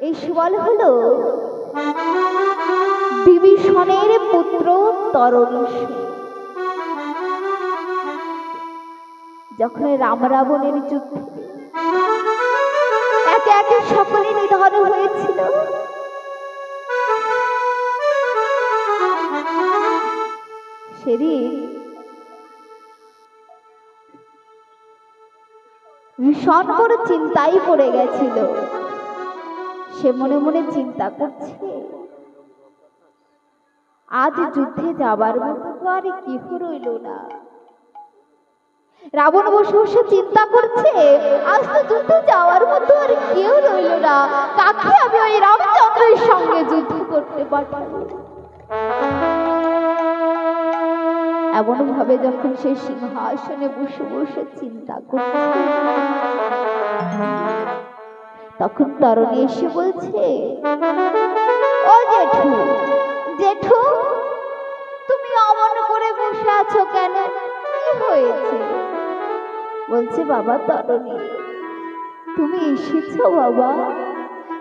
এই সুবল হলো বিভীষণের পুত্র তরণী। যখন রাম রাবণের যুদ্ধে একে একে সকলে নিধন হয়েছিল, সেদিন ভীষণ বড় চিন্তায় পড়ে গেছিল। সে মনে মনে চিন্তা করছে, আজ যুদ্ধে যাবার মতো তো আর কেহ রইল না। রাবণ বসে বসে চিন্তা করছে, আজ তো যুদ্ধে যাওয়ার মতো আর কেউ রইল না, কাকে আমি ওই রামচন্দ্রের সঙ্গে যুদ্ধ করতে পাঠাবো। এমন ভাবে যখন সে সিংহাসনে বসে বসে চিন্তা করছে, তখন তরণী এসে বলছে, ও জেঠু, জেঠু তুমি অমন করে বসে আছো কেন, কি হয়েছে? বলছে, বাবা তরণী তুমি এসেছো বাবা?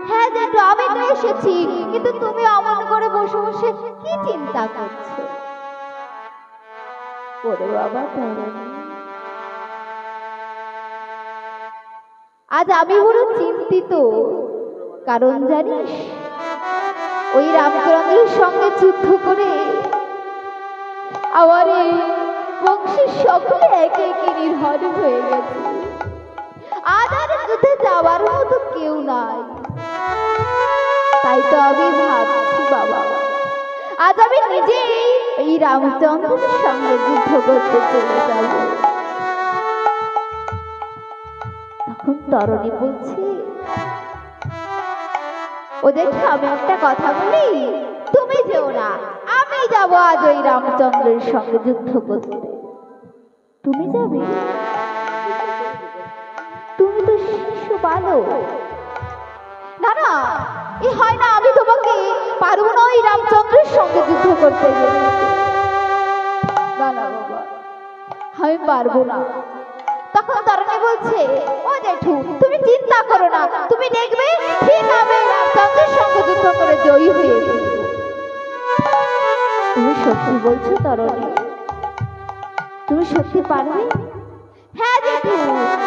হ্যাঁ জেঠু আমি তো এসেছি, কিন্তু তুমি অমন করে বসে বসে কি চিন্তা করছো? ওরে বাবা তরণী, আজ আমি বড় চিন্তিত। কারণ জানিস, ওই রামচন্দ্রের সঙ্গে যুদ্ধ করে আমার এই বংশের সকলে একে একে নিধন হয়ে গেছে। আজ আর যুদ্ধে যাওয়ার মতো কেউ নাই। তাই তো আমি ভাবছি বাবা, আজ আমি নিজেই এই রামচন্দ্রের সঙ্গে যুদ্ধ করতে চলে যাব। তখন তরণী বলছে, ওদের আমি একটা কথা বলি, তুমি যেও না, আমি যাব আজ ওই রামচন্দ্রের সঙ্গে যুদ্ধ করতে। তুমি যাবে? তুমি তো শিশু বালক। না না, এ হয় না, আমি তোমাকে পারবো না ওই রামচন্দ্রের সঙ্গে যুদ্ধ করতে যেতে। না না বাবা, আমি পারবো না। তখন তরণী বলছে, ও জেঠু তুমি চিন্তা করো না, তুমি দেখবে ঠিক আমি রামচন্দ্রের সঙ্গে যুদ্ধ করে জয়ী হয়ে ফিরব। তুমি সত্যি বলছো তরণী? তুমি সত্যি পারবে? হ্যাঁ জেঠু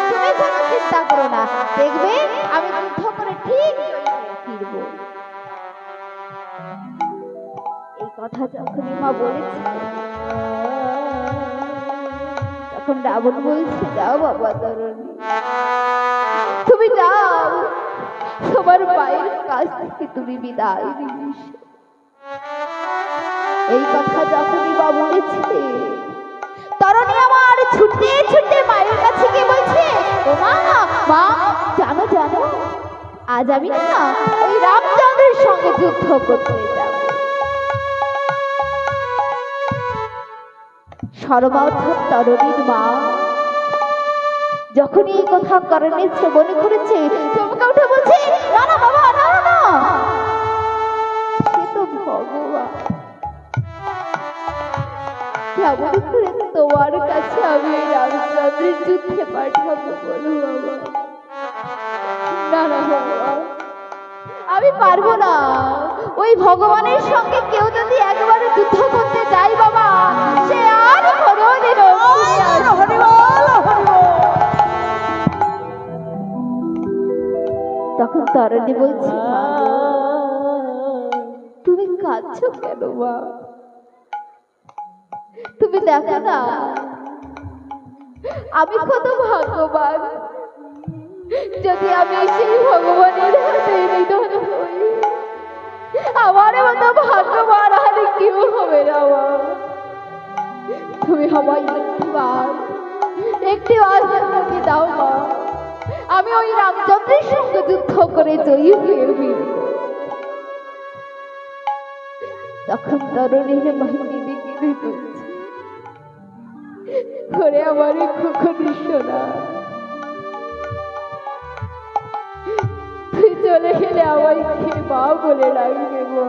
তুমি কোনো চিন্তা করো না, দেখবে আমি যুদ্ধ করে ঠিক জয়ী হয়ে ফিরব। এই কথা যখনই মা বলেছে, তখন রাবণ বলছে, যাও বাবা তরণী, তুমি যাও, তোমার পায়ের কাছ থেকে তুমি বিদায় নিস। এই কথা যখনই মা বলেছে, তরণী আমার ছুটে ছুটে মায়ের কাছে গিয়ে বলছে, ও মা, মা জানো জানো, আজ আমি না ওই রামচন্দ্রের সঙ্গে যুদ্ধ করতে যাব। শর্মা অর্থাৎ তরণীর মা যখন এই কথা করণের শ্রবণ করেছে, চমকে উঠে বলছে, না না বাবা, না না, সে তো ভগবান, কেমন করে তোমার কাছে আমি এই রামচন্দ্রের যুদ্ধে পাঠাবো বলো বাবা? না না বাবা, আমি পারবো না। ওই ভগবানের সঙ্গে কেউ যদি একবারে যুদ্ধ করতে যায় বাবা, সে আর কোনোদিনও তখন তরণী বলছে, তুমি কাঁদছো কেন মা? তুমি দেখো না আমি কত ভাগ্যবান, যদি আমি সেই ভগবানের হাতে নিধন হই। আমার মতো ভাগ্যবান আর কেউ হবে না মা। তুমি আমায় একটি আশীর্বাদ দাও মা, আমি ওই রামচন্দ্রের সঙ্গে যুদ্ধ করে জয়ী হয়ে ফিরব। তখন তরণীর মা কেঁদে কেঁদে বলছে, ওরে আমার খোকন সোনা, তুই চলে গেলে আমায় কে মা বলে রাখবে মা?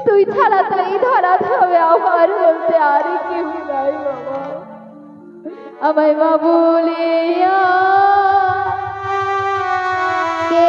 তুই ছাড়া তো এই ধরাতে হবে আমার বলতে আর কেউ নাই বাবা। আমায় মা বলিয়া কে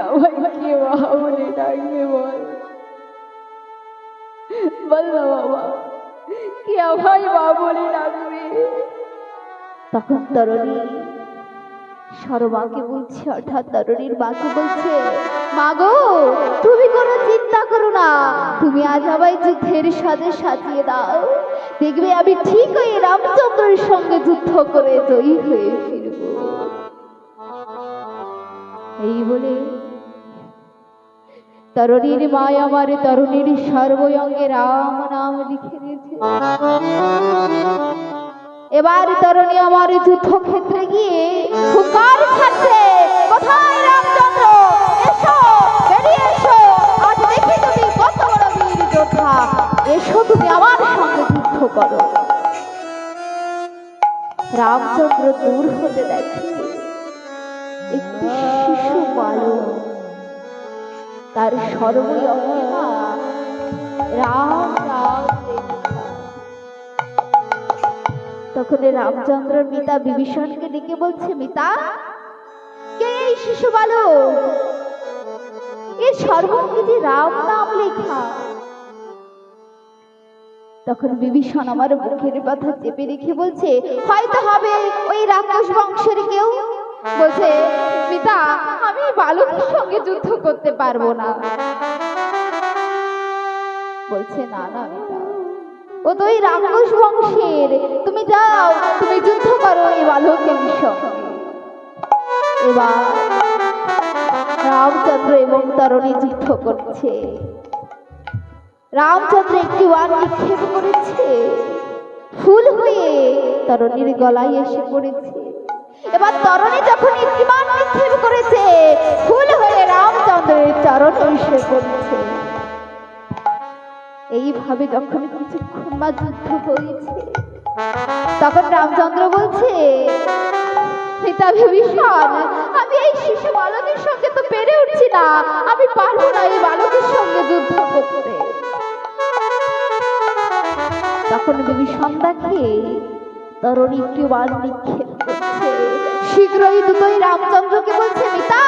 আমায় কে মা বলে ডাকবে বল, বল না বাবা, কে আমায় মা বলে ডাকবে? তখন তরুণী সরমাকে বলছে, হঠাৎ তরুণীর মাকে বলছে, মা গো তুমি কোনো চিন্তা করো না, তুমি আজ আমায় যুদ্ধের সাথে সাজিয়ে দাও, দেখবে আমি ঠিক ওই রামচন্দ্রের সঙ্গে যুদ্ধ করে জয়ী হয়ে ফিরব। এই বলে তরুণীর মা আমার তরুণীর সর্বঙ্গে রাম নাম লিখে দিয়েছে। এবার তরুণী আমার যুদ্ধক্ষেত্রে গিয়ে হুঙ্কার ছাড়ছে, কোথায় রামচন্দ্র, এসো, বেরিয়ে এসো, আজ দেখি তুমি কত বড় বীর যোদ্ধা, এসো তুমি আমার সঙ্গে যুদ্ধ করো। রামচন্দ্র দূর হতে দেখে একটি শিশু বালক, তার সর্বঙ্গে মা রাম রাম লেখা। তখন রামচন্দ্রের পিতা বিভীষণকে ডেকে বলছে, মিতা কে এই শিশু বালক, এর সর্বঙ্গে যে রাম নাম লেখা? তখন বিভীষণ আমার বুকের কথা চেপে রেখে বলছে, হয়তো হবে ওই রাক্ষস বংশের কেউ। বলছে, পিতা আমি বালকের সঙ্গে যুদ্ধ করতে পারবো না। বলছে, না না পিতা, ও তো ওই রাক্ষস বংশের, তুমি যাও, তুমি যুদ্ধ করো এই বালকের সঙ্গে। এবার রামচন্দ্র এবং তরুণী যুদ্ধ করছে। রামচন্দ্র একটি বাণ নিক্ষেপ করেছে, ফুল হয়ে তরুণীর গলায় এসে পড়েছে। এবার তরুণী যখন একটি বাণ নিক্ষেপ করেছে, ফুল হয়ে রামচন্দ্রের চরণে এসে পড়েছে। এইভাবে যখন কিছুক্ষণ বা যুদ্ধ হয়েছে, তখন রামচন্দ্র বলছে, পিতা বিভীষণ, আমি এই শিশু বালকের সঙ্গে তো পেরে উঠছি না, আমি পারবো না এই বালকের সঙ্গে যুদ্ধ করতে। তখন বিভীষণ দেখে তরুণী একটি বাণ নিক্ষেপ করছে, শীঘ্রই দুটোই রামচন্দ্রকে বলছে, পিতা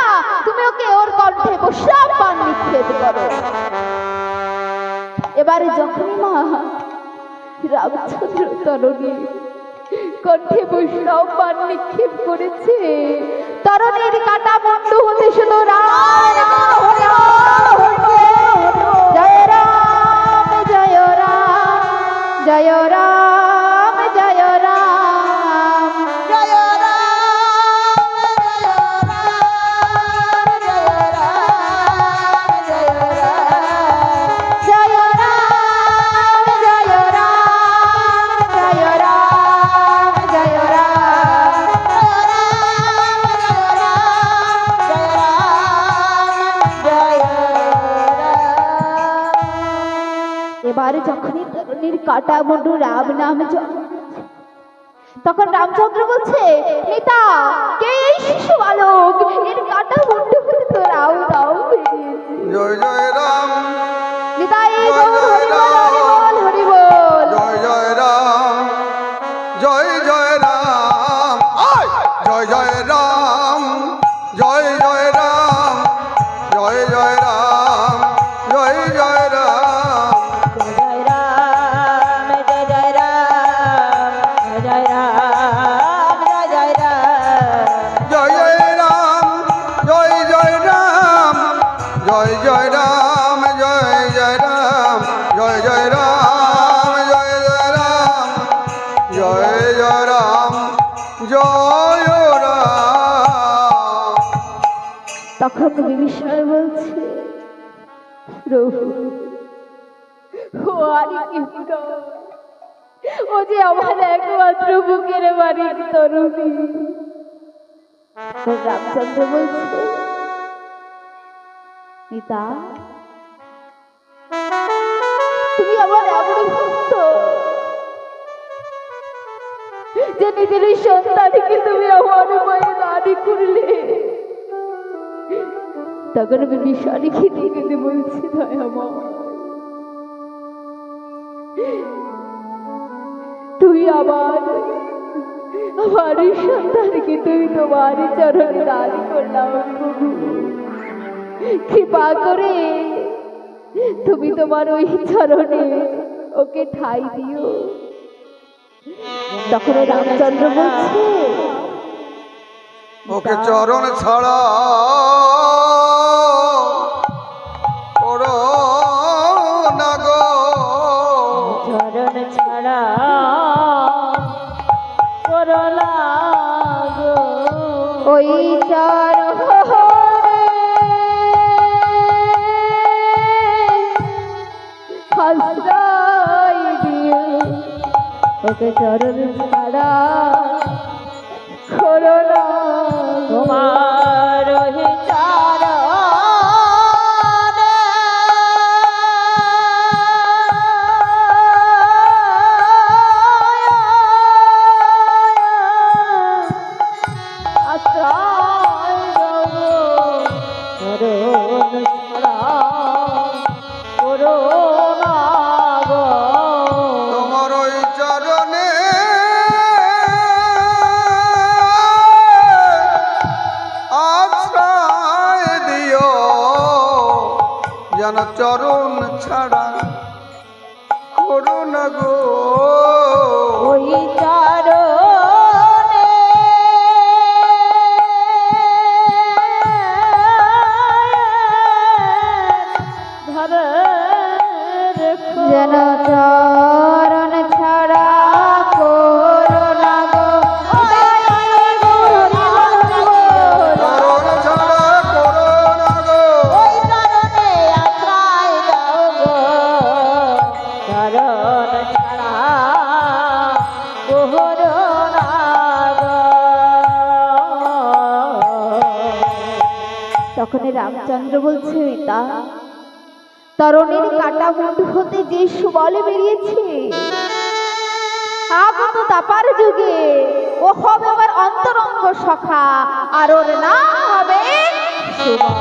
তুমি ওকে ওর কণ্ঠে বৈষ্ণব বাণ নিক্ষেপ করো। এবারে যখনই মা রামচন্দ্র তরুণী কণ্ঠে বৈষ্ণব বাণ নিক্ষেপ করেছে, তরুণীর কাটা মুন্ডু হতে শুধু রাম জয় রাম জয় রাম জয় রাম জয় রাম জয় এবারে যখনই তরুণীর কাটা মুন্ডু রাম নাম তখন রামচন্দ্র বলছে, পিতা কে এই শিশু বালক, এর কাটা মুন্ডু হতে তো রাম নাম বেরিয়েছে। জয় জয় রাম নিতাই গৌর হরি বল হরি বল, জয় জয় রাম জয় জয় রাম জয় জয় রাম জয় জয় রাম জয় জয় রাম জয় জয় রাম জয় রাম জয় জয় রাম জয় রাম জয় রাম জয় জয় রাম জয় জয় রাম জয় জয় রাম জয় জয় রাম জয় জয় রাম জয় জয় রাম জয় জয় রাম জয় রাম। তখন বিভীষণ বলছে, প্রভু ও আরে কি ও যে আমার একমাত্র বুকের বাড়ির তরুণী। রামচন্দ্র বলছে, পিতা তুমি আমার এমন ভক্ত যে নিজের সন্তানকে তুমি আমার মায়ের দাঁড়ি করলে। তখন বিভীষণ খেতে খেতে বলছি, দয়ামা তুমি আবার আমার সন্তানকে তুমি তোমার চরণে দান করলাম প্রভু। কৃপা করে তুমি তোমার ওই চরণে ওকে ঠাঁই দিও। তখন রামচন্দ্র বলছে, ওকে চরণ ছাড়া করো না গো, চরণ ছাড়া করলা গো, ওই চরণে আশ্রয় দিও, ওকে চরণ ছাড়া করো না গো। তোমার ওই চরণে আশ্রয় দেব, চরণ ছাড়া করো না গো। তোমার ওই চরণে আশ্রয় দিও, যেন চরণ ছাড়া করো না গো। ওই চরণে ধরে রেখো, যেন চরণ ছাড়া করো না গো। চরণ ছাড়া করো না গো, ওই চরণে আশ্রয় দাও গো, চরণ ছাড়া করো না গো। তখন রামচন্দ্র বলছে, পিতা তরণের কাটা মুন্ডু হতে যে সুবল বেরিয়েছে, আগত তাপার যুগে ও হবে আমার অন্তরঙ্গ সখা, আর ওর নাম হবে সুবল।